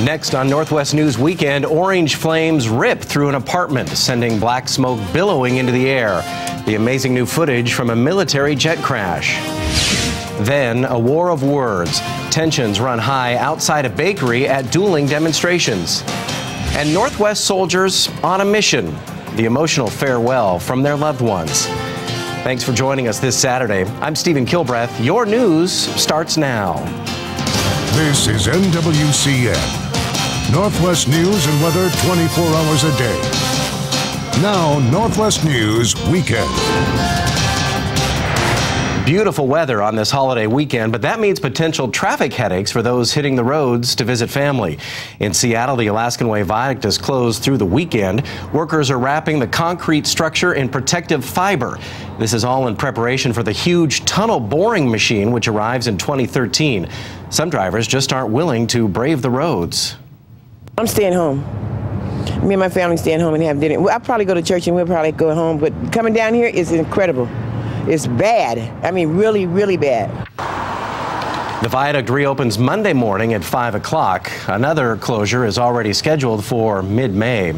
Next on Northwest News Weekend, orange flames rip through an apartment, sending black smoke billowing into the air. The amazing new footage from a military jet crash. Then, a war of words. Tensions run high outside a bakery at dueling demonstrations. And Northwest soldiers on a mission. The emotional farewell from their loved ones. Thanks for joining us this Saturday. I'm Stephen Kilbreath. Your news starts now. This is NWCN. Northwest News and weather 24 hours a day. Now, Northwest News Weekend. Beautiful weather on this holiday weekend, but that means potential traffic headaches for those hitting the roads to visit family. In Seattle, the Alaskan Way Viaduct is closed through the weekend. Workers are wrapping the concrete structure in protective fiber. This is all in preparation for the huge tunnel boring machine, which arrives in 2013. Some drivers just aren't willing to brave the roads. I'm staying home. Me and my family staying home and have dinner. I'll probably go to church and we'll probably go home, but coming down here is incredible. It's bad. I mean, really, really bad. The viaduct reopens Monday morning at 5 o'clock. Another closure is already scheduled for mid-May.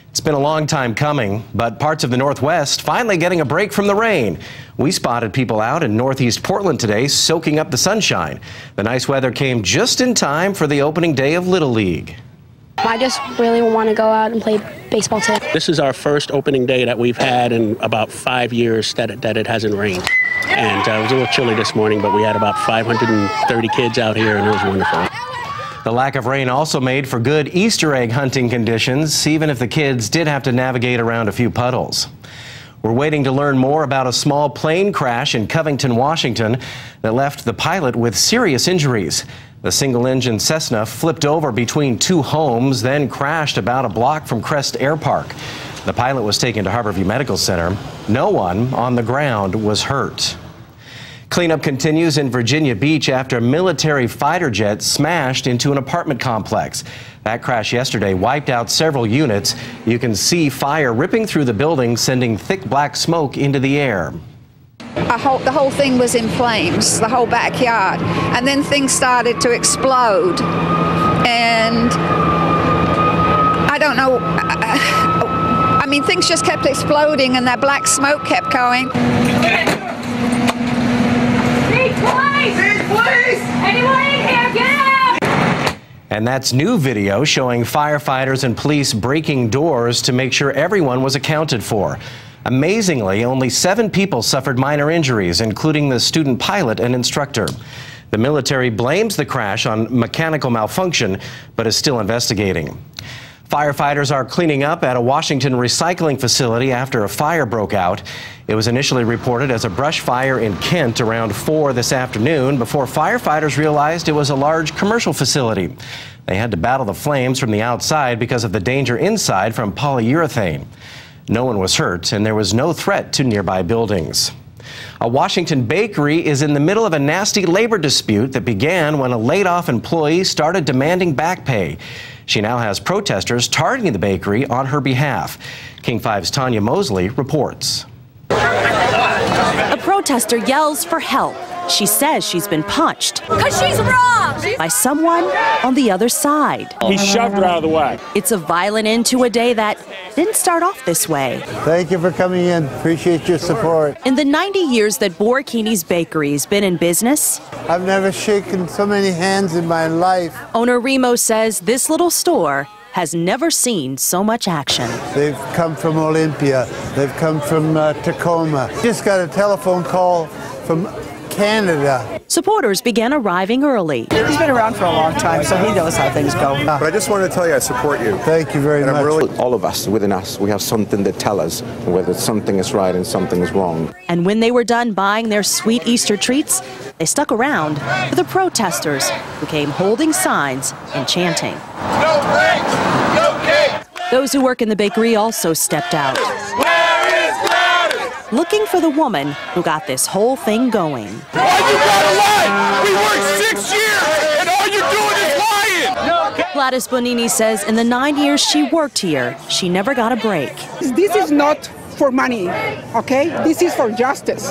It's been a long time coming, but parts of the Northwest finally getting a break from the rain. We spotted people out in Northeast Portland today soaking up the sunshine. The nice weather came just in time for the opening day of Little League. I just really want to go out and play baseball today. This is our first opening day that we've had in about 5 years that it hasn't rained. And it was a little chilly this morning, but we had about 530 kids out here, and it was wonderful. The lack of rain also made for good Easter egg hunting conditions, even if the kids did have to navigate around a few puddles. We're waiting to learn more about a small plane crash in Covington, Washington that left the pilot with serious injuries. The single-engine Cessna flipped over between two homes, then crashed about a block from Crest Air Park. The pilot was taken to Harborview Medical Center. No one on the ground was hurt. Cleanup continues in Virginia Beach after a military fighter jet smashed into an apartment complex. That crash yesterday wiped out several units. You can see fire ripping through the building, sending thick black smoke into the air. The whole thing was in flames, the whole backyard, and then things started to explode, and I don't know, I mean, things just kept exploding and that black smoke kept going. Please! Anyone in here, get out! And that's new video showing firefighters and police breaking doors to make sure everyone was accounted for. Amazingly, only 7 people suffered minor injuries, including the student pilot and instructor. The military blames the crash on mechanical malfunction, but is still investigating. Firefighters are cleaning up at a Washington recycling facility after a fire broke out. It was initially reported as a brush fire in Kent around 4 this afternoon before firefighters realized it was a large commercial facility. They had to battle the flames from the outside because of the danger inside from polyurethane. No one was hurt, and there was no threat to nearby buildings. A Washington bakery is in the middle of a nasty labor dispute that began when a laid-off employee started demanding back pay. She now has protesters targeting the bakery on her behalf. King 5's Tanya Mosley reports. A protester yells for help. She says she's been punched. 'Cause she's wrong! By someone on the other side. He shoved her out of the way. It's a violent end to a day that didn't start off this way. Thank you for coming in. Appreciate your support. In the 90 years that Borachini's Bakery's been in business, I've never shaken so many hands in my life. owner Remo says this little store has never seen so much action. They've come from Olympia. They've come from Tacoma. Just got a telephone call from Canada. Supporters began arriving early. He's been around for a long time, so he knows how things go. But I just wanted to tell you I support you. Thank you very much. All of us, within us, we have something that tell us whether something is right and something is wrong. And when they were done buying their sweet Easter treats, they stuck around for the protesters who came holding signs and chanting. No breaks! No cake! Those who work in the bakery also stepped out, looking for the woman who got this whole thing going. Why you gotta lie? We worked 6 years and all you're doing is lying! Gladys Bonini says in the 9 years she worked here, she never got a break. This is not for money, okay? This is for justice.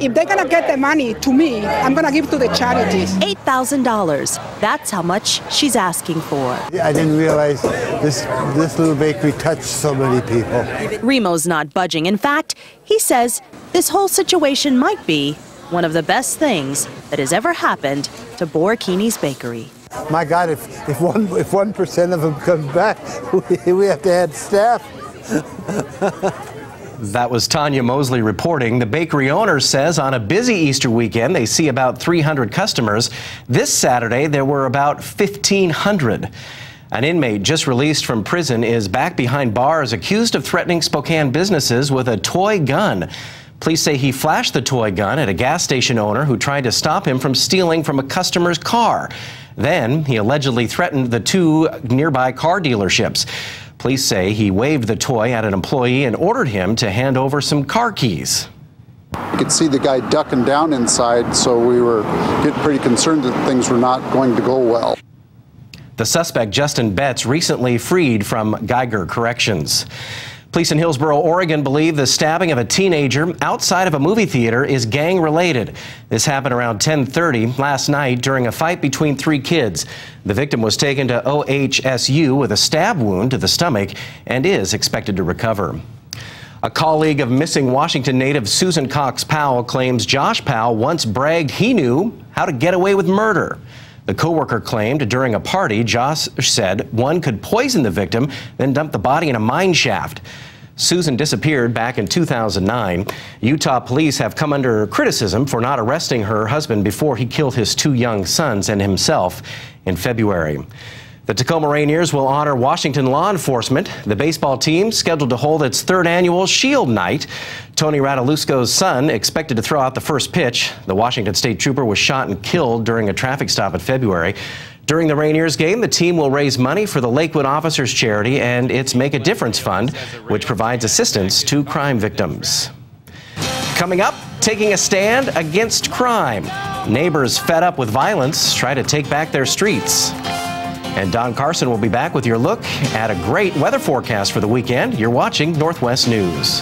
If they're gonna get the money to me, I'm gonna give to the charities. $8,000. That's how much she's asking for. I didn't realize this little bakery touched so many people. Remo's not budging. In fact, he says this whole situation might be one of the best things that has ever happened to Borachini's Bakery. My God, if 1% of them come back, we have to add staff. That was Tanya Mosley reporting. The bakery owner says on a busy Easter weekend, they see about 300 customers. This Saturday, there were about 1,500. An inmate just released from prison is back behind bars accused of threatening Spokane businesses with a toy gun. Police say he flashed the toy gun at a gas station owner who tried to stop him from stealing from a customer's car. Then he allegedly threatened the two nearby car dealerships. Police say he waved the toy at an employee and ordered him to hand over some car keys. You could see the guy ducking down inside, so we were getting pretty concerned that things were not going to go well. The suspect, Justin Betts, recently freed from Geiger Corrections. Police in Hillsboro, Oregon believe the stabbing of a teenager outside of a movie theater is gang-related. This happened around 10:30 last night during a fight between three kids. The victim was taken to OHSU with a stab wound to the stomach and is expected to recover. A colleague of missing Washington native Susan Cox Powell claims Josh Powell once bragged he knew how to get away with murder. The coworker claimed during a party, Josh said one could poison the victim, then dump the body in a mine shaft. Susan disappeared back in 2009. Utah police have come under criticism for not arresting her husband before he killed his two young sons and himself in February. The Tacoma Rainiers will honor Washington law enforcement. The baseball team scheduled to hold its third annual Shield Night. Tony Radalusco's son expected to throw out the first pitch. The Washington State Trooper was shot and killed during a traffic stop in February. During the Rainiers game, the team will raise money for the Lakewood Officers Charity and its Make a Difference Fund, which provides assistance to crime victims. Coming up, taking a stand against crime. Neighbors fed up with violence try to take back their streets. And Don Carson will be back with your look at a great weather forecast for the weekend. You're watching Northwest News.